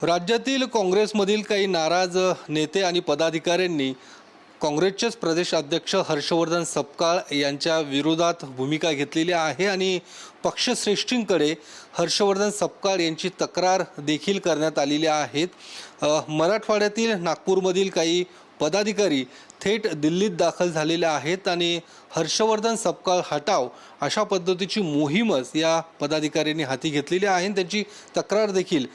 राज्यातील काँग्रेसमधील काही नाराज नेते आणि पदाधिकाऱ्यांनी काँग्रेसचेच प्रदेश अध्यक्ष हर्षवर्धन सपकाळ यांच्या विरोधात भूमिका घेतलेली आहे आणि पक्षश्रेष्ठींकडे हर्षवर्धन सपकाळ यांची तक्रार देखील करण्यात आलेली आहेत। मराठवाड्यातील नागपूरमधील काही पदाधिकारी थेट दिल्लीत दाखल झालेले आहेत आणि हर्षवर्धन सपकाळ हटाव अशा पद्धतीची मोहीमच या पदाधिकाऱ्यांनी हाती घेतलेली आहे आणि त्यांची तक्रार देखील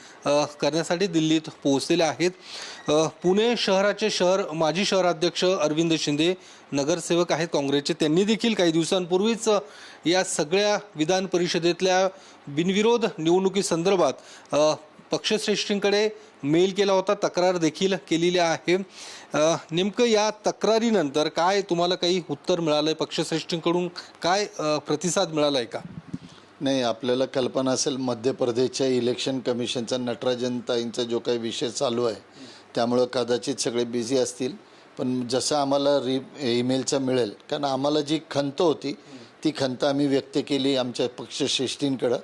करण्यासाठी दिल्लीत पोहोचलेले आहेत। पुणे शहराचे माजी शहराध्यक्ष अरविंद शिंदे नगरसेवक आहेत काँग्रेसचे, त्यांनी देखील काही दिवसांपूर्वीच या सगळ्या विधान परिषदेतल्या बिनविरोध निवडणुकीसंदर्भात पक्षश्रेष्ठींकडे मेल केला होता, तक्रार देखील केलेली आहे। नेमकं या तक्रारीनंतर काय तुम्हाला काही उत्तर मिळालंय, पक्षश्रेष्ठींकडून काय प्रतिसाद मिळालाय का? नाही, आपल्याला कल्पना असेल मध्य प्रदेशच्या इलेक्शन कमिशनचा नटराजनताईंचा जो काही विषय चालू आहे त्यामुळं कदाचित सगळे बिझी असतील, पण जसं आम्हाला ईमेलचं मिळेल, कारण आम्हाला जी खंत होती ती खंत आम्ही व्यक्त केली आमच्या पक्षश्रेष्ठींकडं।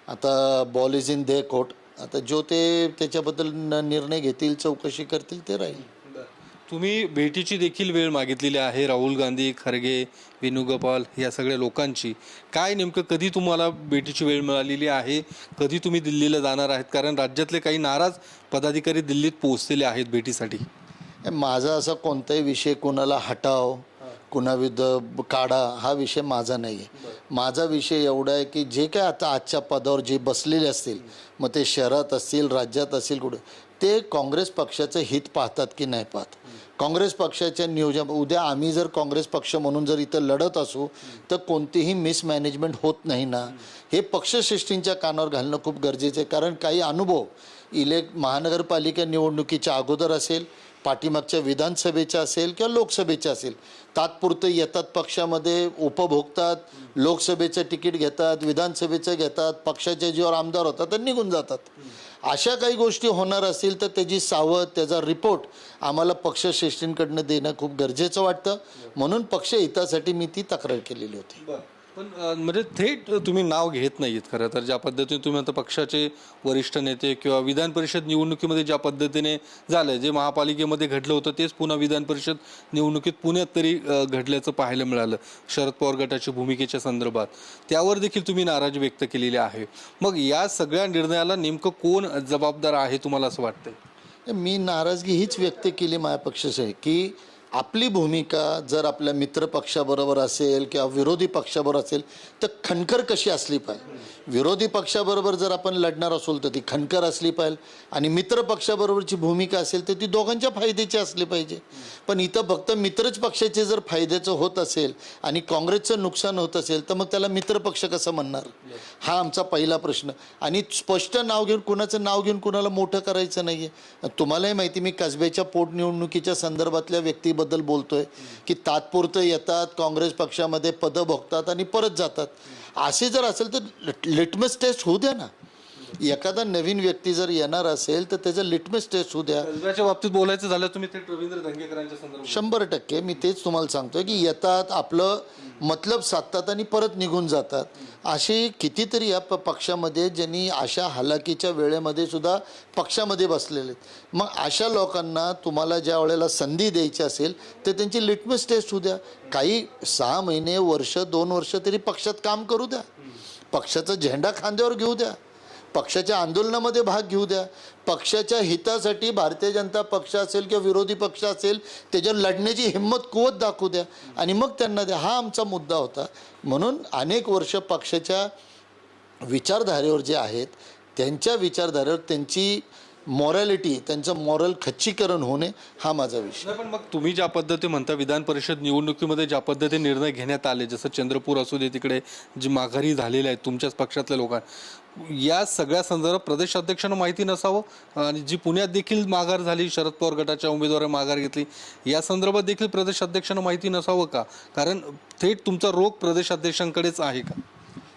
आता ball is in their court, आता जो ते त्याच्याबद्दल निर्णय घेतील, चौकशी करतील ते राहील। तुम्ही भेटीची देखील वेळ मागितलेली आहे, राहुल गांधी, खरगे, वेणुगोपाल या सगळ्या लोकांची। काय नेमकं कधी तुम्हाला भेटीची वेळ मिळालेली आहे, कधी तुम्ही दिल्लीला जाणार आहेत? कारण राज्यातले काही नाराज पदाधिकारी दिल्लीत पोहोचलेले आहेत भेटीसाठी। माझा असा कोणताही विषय कोणाला हटाव कुणाविरुद्ध काढा हा विषय माझा नाही आहे। माझा विषय एवढा आहे की जे काय आता आजच्या पदावर जे बसलेले असतील, मग ते शहरात असतील, राज्यात असतील, कुठं ते काँग्रेस पक्षाचं हित पाहतात की नाही पाहत। काँग्रेस पक्षाच्या नियोजन उद्या आम्ही जर काँग्रेस पक्ष म्हणून जर इथं लढत असू तर कोणतीही मिसमॅनेजमेंट होत नाही ना, हे पक्षश्रेष्ठींच्या कानावर घालणं खूप गरजेचं आहे। कारण काही अनुभव महानगरपालिका निवडणुकीच्या अगोदर असेल, पाठीमागच्या विधानसभेच्या असेल किंवा लोकसभेच्या असेल, तात्पुरतं येतात पक्षामध्ये, उपभोगतात, लोकसभेचं तिकीट घेतात, विधानसभेचं घेतात, पक्षाच्या जीवावर आमदार होतात आणि निघून जातात। अशा काही गोष्टी होणार असतील तर त्याची सावध त्याचा रिपोर्ट आम्हाला पक्षश्रेष्ठींकडनं देणं खूप गरजेचं वाटतं, म्हणून पक्ष हितासाठी मी ती तक्रार केलेली होती। पण म्हणजे थेट तुम्ही नाव घेत नाहीत खरं तर, ज्या पद्धतीने तुम्ही आता पक्षाचे वरिष्ठ नेते किंवा विधान परिषद निवडणुकीमध्ये ज्या पद्धतीने झालं, जे महापालिकेमध्ये घडलं होतं तेच पुन्हा विधान परिषद निवडणुकीत पुण्यात तरी घडल्याचं पाहायला मिळालं शरद पवार गटाच्या भूमिकेच्या संदर्भात, त्यावर देखील तुम्ही नाराजी व्यक्त केलेली आहे। मग या सगळ्या निर्णयाला नेमकं कोण जबाबदार आहे तुम्हाला असं वाटतंय? मी नाराजगी हीच व्यक्त केली माझ्या पक्षाशी की आपली भूमिका जर आपल्या मित्र पक्षाबरोबर असेल किंवा विरोधी पक्षाबरोबर असेल तर खणकर कशी असली पाहिजे। विरोधी पक्षाबरोबर जर आपण लढणार असू तर ती खणकर असली पाहिजे आणि मित्र पक्षाबरोबरची भूमिका असेल तर ती दोघांच्या फायद्याची असली पाहिजे। पण इथं फक्त मित्रच पक्षाचे जर फायद्याचं होत असेल आणि काँग्रेसचं नुकसान होत असेल तर मग त्याला मित्र पक्ष कसं म्हणणार, हा आमचा पहिला प्रश्न। आणि स्पष्ट नाव घेऊन कुणाचं नाव घेऊन कुणाला मोठं करायचं नाही आहे। तुम्हालाही माहिती, मी कसब्याच्या पोटनिवडणुकीच्या संदर्भातल्या व्यक्तीबद्दल बोलतोय की तात्पुरतं येतात, काँग्रेस पक्षामध्ये पदं भोगतात आणि परत जातात। असे जर असेल तर लिटमस टेस्ट होऊ द्या ना, एखादा नवीन व्यक्ती जर येणार असेल तर त्याचं लिटमस टेस्ट होऊ द्या। कसब्याच्या बाबतीत बोलायचं झालं तुम्ही थेट रवींद्र धंगेकरांच्या संदर्भात 100% मी तेच तुम्हाला सांगतोय की येतात, आपलं मतलब साधतात आणि परत निघून जातात। असे कितीतरी या पक्षामध्ये ज्यांनी अशा हलाखीच्या वेळेमध्ये सुद्धा पक्षामध्ये बसलेले आहेत। मग अशा लोकांना तुम्हाला ज्या वेळेला संधी द्यायची असेल तर त्यांची लिटमस टेस्ट होऊ द्या। काही 6 महिने, वर्ष, 2 वर्ष तरी पक्षात काम करू द्या, पक्षाचा झेंडा खांद्यावर घेऊ द्या, पक्षाच्या आंदोलनामध्ये भाग घेऊ द्या, पक्षाच्या हितासाठी भारतीय जनता पक्ष असेल किंवा विरोधी पक्ष असेल त्याच्यावर लढण्याची हिंमत कुवत दाखवू द्या आणि मग त्यांना द्या। हा आमचा मुद्दा होता। म्हणून अनेक वर्ष पक्षाच्या विचारधारेवर जे आहेत त्यांच्या विचारधारेवर त्यांची मॉरॅलिटी, त्यांचं मॉरल खच्चीकरण होणे हा माझा विषय। पण मग तुम्ही ज्या पद्धतीने म्हणता विधान परिषद निवडणुकीमध्ये ज्या पद्धतीने निर्णय घेण्यात आले, जसं चंद्रपूर असू दे, तिकडे जी माघारी झालेली आहेत तुमच्याच पक्षातल्या लोकांना, या सगळ्या संदर्भात प्रदेश अध्यक्षांना माहिती नसावं आणि जी पुण्यात देखील माघार झाली, शरद पवार गटाच्या उमेदवारांनी माघार घेतली, या संदर्भात देखील प्रदेश अध्यक्षांना माहिती नसावं का? कारण थेट तुमचा रोख प्रदेश अध्यक्षांकडेच आहे का?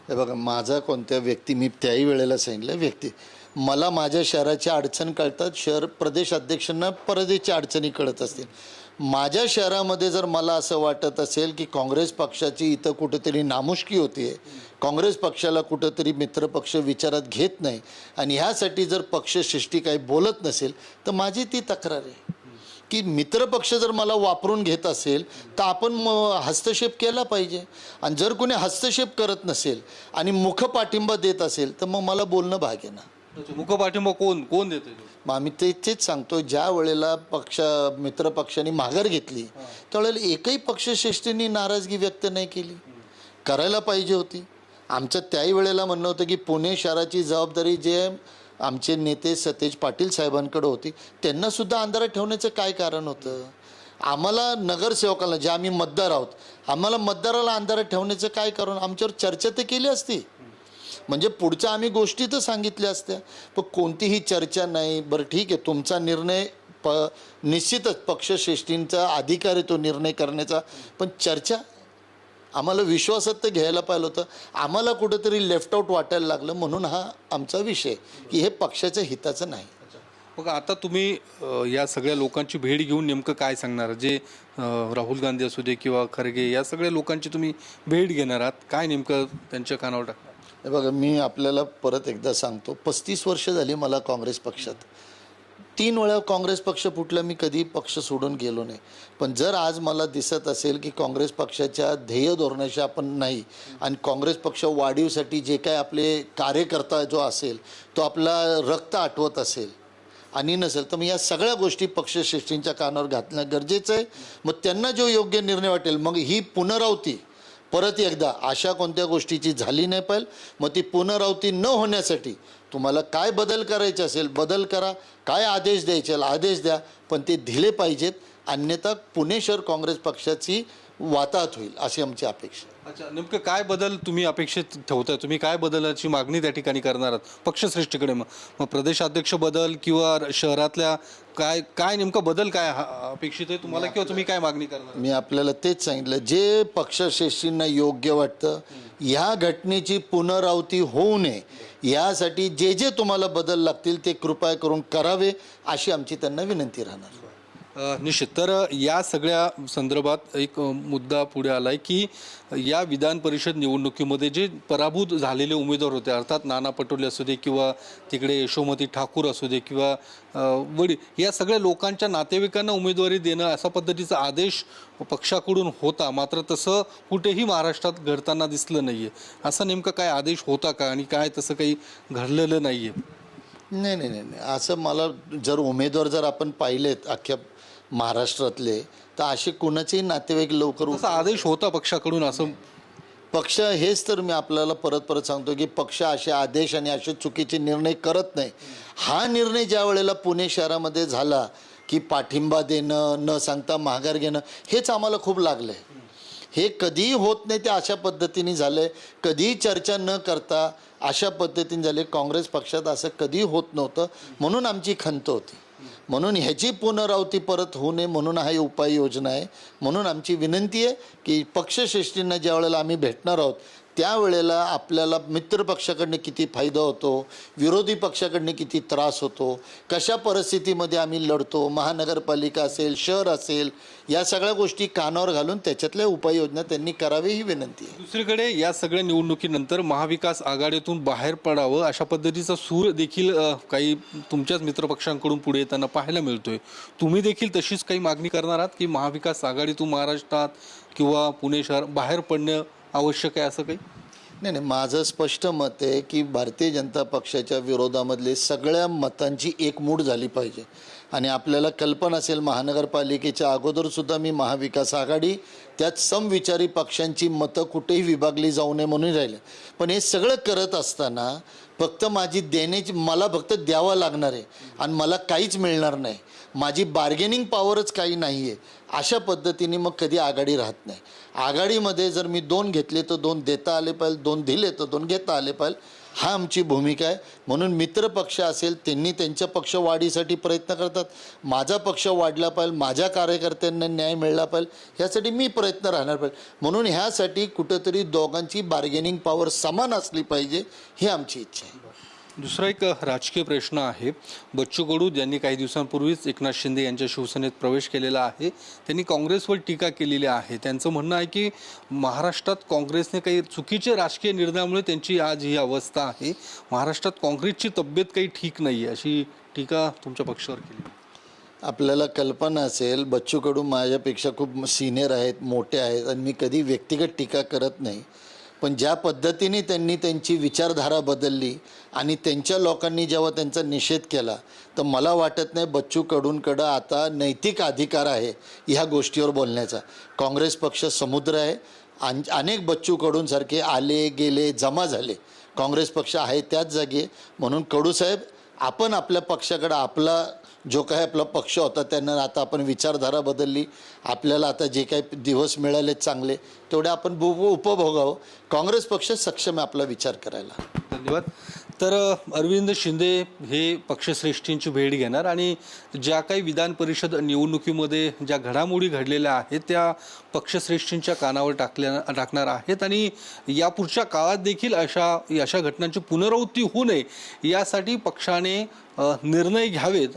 हे बघा, माझा कोणत्या व्यक्ती, मी त्याही वेळेला सांगितलं, व्यक्ती मला माझ्या शहराच्या अडचण कळतात, शहर प्रदेश अध्यक्षांना प्रदेशच्या अडचणी कळत असतील। माझ्या शहरामध्ये जर मला असं वाटत असेल की काँग्रेस पक्षाची इथं कुठेतरी नामुष्की होती आहे, काँग्रेस पक्षाला कुठंतरी मित्रपक्ष विचारात घेत नाही आणि ह्यासाठी जर पक्षश्रेष्ठी काही बोलत नसेल तर माझी ती तक्रार आहे की मित्रपक्ष जर मला वापरून घेत असेल तर आपण हस्तक्षेप केला पाहिजे. आणि जर कोणी हस्तक्षेप करत नसेल आणि मुख पाठिंबा देत असेल तर मग मला बोलणं भाग आहे ना. मुख पाठिंबा कोण कोण देते? मग आम्ही तेच सांगतो, ज्या वेळेला मित्रपक्षांनी माघार घेतली त्यावेळेला एकही पक्षश्रेष्ठींनी नाराजगी व्यक्त नाही केली. करायला पाहिजे होती. आमचं त्याही वेळेला म्हणणं होतं की पुणे शहराची जबाबदारी जे आमचे नेते सतेज पाटील साहेबांकडे होती, त्यांनासुद्धा अंधारात ठेवण्याचं काय कारण होतं? आम्हाला नगरसेवकाला, जे आम्ही मतदार आहोत, आम्हाला मतदाराला अंधारात ठेवण्याचं काय कारण? आमच्यावर चर्चा तर केली असती, म्हणजे पुढच्या आम्ही गोष्टी तर सांगितल्या असत्या, पण कोणतीही चर्चा नाही. बरं ठीक आहे, तुमचा निर्णय निश्चितच पक्षश्रेष्ठींचा अधिकार आहे तो निर्णय करण्याचा, पण चर्चा आम्हाला विश्वासात तर घ्यायला पाहिलं होतं. आम्हाला कुठंतरी लेफ्ट आऊट वाटायला लागलं, म्हणून हा आमचा विषय की हे पक्षाच्या हिताचं नाही. मग आता तुम्ही या सगळ्या लोकांची भेट घेऊन नेमकं काय सांगणार? जे राहुल गांधी असू दे किंवा खरगे, या सगळ्या लोकांची तुम्ही भेट घेणार आहात, काय नेमकं त्यांच्या कानावर टाकणार? हे बघा, मी आपल्याला परत एकदा सांगतो, 35 वर्ष झाली मला काँग्रेस पक्षात. 3 वेळा काँग्रेस पक्ष फुटला, मी कधी पक्ष सोडून गेलो नाही. पण जर आज मला दिसत असेल की काँग्रेस पक्षाच्या ध्येय धोरणाशी आपण नाही आणि काँग्रेस पक्ष वाढीवसाठी जे काय आपले कार्यकर्ता जो असेल तो आपला रक्त आटवत असेल आणि नसेल, तर मग या सगळ्या गोष्टी पक्षश्रेष्ठींच्या कानावर घातणं गरजेचं आहे. मग त्यांना जो योग्य निर्णय वाटेल, मग ही पुनरावृत्ती परत एकदा अशा कोणत्या गोष्टीची झाली नाही पाहिजे. मग ती पुनरावृत्ती न होण्यासाठी तुम्हाला काय बदल करायचे असेल बदल करा, काय आदेश द्यायचे आदेश द्या, पण ते दिले पाहिजेत, अन्यथा पुणे शहर काँग्रेस पक्षाची वाताहत होईल अशी आमची अपेक्षा. अच्छा, नेमकं काय बदल तुम्ही अपेक्षित ठेवताय? तुम्ही काय बदलाची मागणी त्या ठिकाणी करणार आहात पक्षश्रेष्ठीकडे? मग प्रदेशाध्यक्ष बदल किंवा शहरातल्या काय काय नेमका बदल काय अपेक्षित आहे तुम्हाला, किंवा तुम्ही काय मागणी करणार? मी आपल्याला तेच सांगितलं, जे पक्षश्रेष्ठींना योग्य वाटतं, ह्या घटनेची पुनरावृत्ती होऊ नये यासाठी जे जे तुम्हाला बदल लागतील ते कृपया करून करावे अशी आमची त्यांना विनंती राहणार. निश्चित. तर या सगळ्या संदर्भात एक मुद्दा पुढे आला आहे की या विधान परिषद निवडणुकीमध्ये जे पराभूत झालेले उमेदवार होते, अर्थात नाना पटोले असू दे किंवा तिकडे यशोमती ठाकूर असू दे किंवा वडील, या सगळ्या लोकांच्या नातेवाईकांना उमेदवारी देणं असा पद्धतीचा आदेश पक्षाकडून होता, मात्र तसं कुठेही महाराष्ट्रात घडताना दिसलं नाही आहे. असा नेमका काय आदेश होता का, आणि काय तसं काही घडलेलं नाही आहे? नाही नाही नाही नाही, असं मला जर उमेदवार जर आपण पाहिलेत अख्ख्या महाराष्ट्रातले, तर असे कुणाचेही नातेवाईक लवकर असा आदेश होता पक्षाकडून असं? पक्ष हेच तर मी आपल्याला परत परत सांगतो की पक्ष असे आदेश आणि असे चुकीचे निर्णय करत नाही. हा निर्णय ज्या वेळेला पुणे शहरामध्ये झाला की पाठिंबा देणं, न सांगता माघार घेणं, हेच आम्हाला खूप लागलं आहे. हे कधीही होत नाही, ते अशा पद्धतीने झालं आहे. कधीही चर्चा न करता अशा पद्धतीने झाले. काँग्रेस पक्षात असं कधीही होत नव्हतं, म्हणून आमची खंत होती. म्हणून ह्याची पुनरावृत्ती परत होऊ नये म्हणून हा उपाययोजना आहे. म्हणून आमची विनंती आहे की पक्षश्रेष्ठींना ज्या वेळेला आम्ही भेटणार आहोत त्यावेळेला आपल्याला मित्रपक्षाकडनं किती फायदा होतो, विरोधी पक्षाकडनं किती त्रास होतो, कशा परिस्थितीमध्ये आम्ही लढतो, महानगरपालिका असेल, शहर असेल, या सगळ्या गोष्टी कानावर घालून त्याच्यातल्या उपाययोजना त्यांनी करावी ही विनंती आहे. दुसरीकडे या सगळ्या निवडणुकीनंतर महाविकास आघाडीतून बाहेर पडावं अशा पद्धतीचा सूर देखील काही तुमच्याच मित्रपक्षांकडून पुढे येताना पाहायला मिळतोय. तुम्ही देखील तशीच काही मागणी करणार आहात की महाविकास आघाडीतून महाराष्ट्रात किंवा पुणे शहर बाहेर पडणं आवश्यक आहे, असं काही? नाही नाही, माझं स्पष्ट मत आहे की भारतीय जनता पक्षाच्या विरोधामधले सगळ्या मतांची एकमूट झाली पाहिजे. आणि आपल्याला कल्पना असेल, महानगरपालिकेच्या अगोदरसुद्धा मी महाविकास आघाडी, त्यात समविचारी पक्षांची मतं कुठेही विभागली जाऊ नये म्हणून राहिले. पण हे सगळं करत असताना फक्त माझी देण्याची, मला फक्त द्यावं लागणार आहे आणि मला काहीच मिळणार नाही, माझी बार्गेनिंग पॉवरच काही नाही आहे, अशा पद्धतीने मग कधी आघाडी राहत नाही. आघाडीमध्ये जर मी 2 घेतले तर 2 देता आले पाहिजे, 2 दिले तर 2 घेता आले पाहिजे, हा आमची भूमिका आहे. म्हणून मित्रपक्ष असेल त्यांनी त्यांच्या पक्ष वाढीसाठी प्रयत्न करतात, माझा पक्ष वाढला पाहिजे, माझ्या कार्यकर्त्यांना न्याय मिळाला पाहिजे, ह्यासाठी मी प्रयत्न राहणार पाहिजे. म्हणून ह्यासाठी कुठंतरी दोघांची बार्गेनिंग पॉवर समान असली पाहिजे, ही आमची इच्छा आहे. दुसरा एक राजकीय प्रश्न आहे. बच्चू कडू यांनी काही दिवसांपूर्वीच एकनाथ शिंदे यांच्या शिवसेनेत प्रवेश केलेला आहे. त्यांनी काँग्रेसवर टीका केलेली आहे. त्यांचं म्हणणं आहे की महाराष्ट्रात काँग्रेसने काही चुकीचे राजकीय निर्णयामुळे त्यांची आज ही अवस्था आहे. महाराष्ट्रात काँग्रेसची तब्येत काही ठीक नाही आहे, अशी टीका तुमच्या पक्षावर केली. आपल्याला कल्पना असेल, बच्चू कडू माझ्यापेक्षा खूप सिनियर आहेत, मोठे आहेत आणि मी कधी व्यक्तिगत टीका करत नाही. पण ज्या पद्धतीने त्यांनी त्यांची विचारधारा बदलली आणि त्यांच्या लोकांनी जेव्हा त्यांचा निषेध केला, तर मला वाटत नाही बच्चू कडूंकडं आता नैतिक अधिकार आहे ह्या गोष्टीवर बोलण्याचा. काँग्रेस पक्ष समुद्र आहे. अनेक बच्चू कडूंसारखे आले गेले जमा झाले. काँग्रेस पक्ष आहे त्याच जागी. म्हणून कडूसाहेब, आपण आपल्या पक्षाकडं आपला जो काही आपला पक्ष होता त्यांना आता आपण विचारधारा बदलली. आपल्याला आता जे काही दिवस मिळाले चांगले तेवढे आपण उपभोगावं. काँग्रेस पक्ष सक्षम आहे आपला विचार करायला. धन्यवाद. तर अरविंद शिंदे हे पक्षश्रेष्ठींची भेट घेणार आणि ज्या काही विधान परिषद निवडणुकीमध्ये ज्या घडामोडी घडलेल्या आहेत त्या पक्षश्रेष्ठींच्या कानावर टाकणार आहेत आणि यापुढच्या काळात देखील अशा घटनांची पुनरावृत्ती होऊ नये यासाठी पक्षाने निर्णय घ्यावेत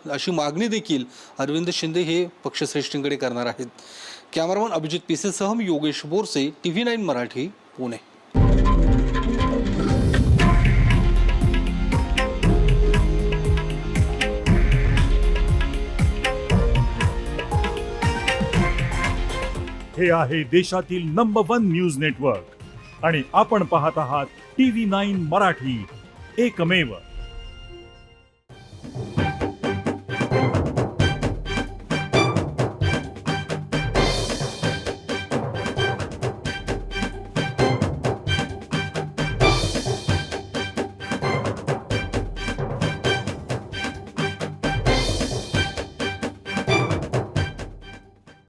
अशी मागणी देखील अरविंद शिंदे हे पक्षश्रेष्ठींकडे करणार आहेत. कॅमेरामन अभिजित पिसेसह मी योगेश बोरसे, TV9 मराठी, पुणे. हे आहे देशातील नंबर 1 न्यूज नेटवर्क आणि आपण पाहत आहात TV9 मराठी, एकमेव.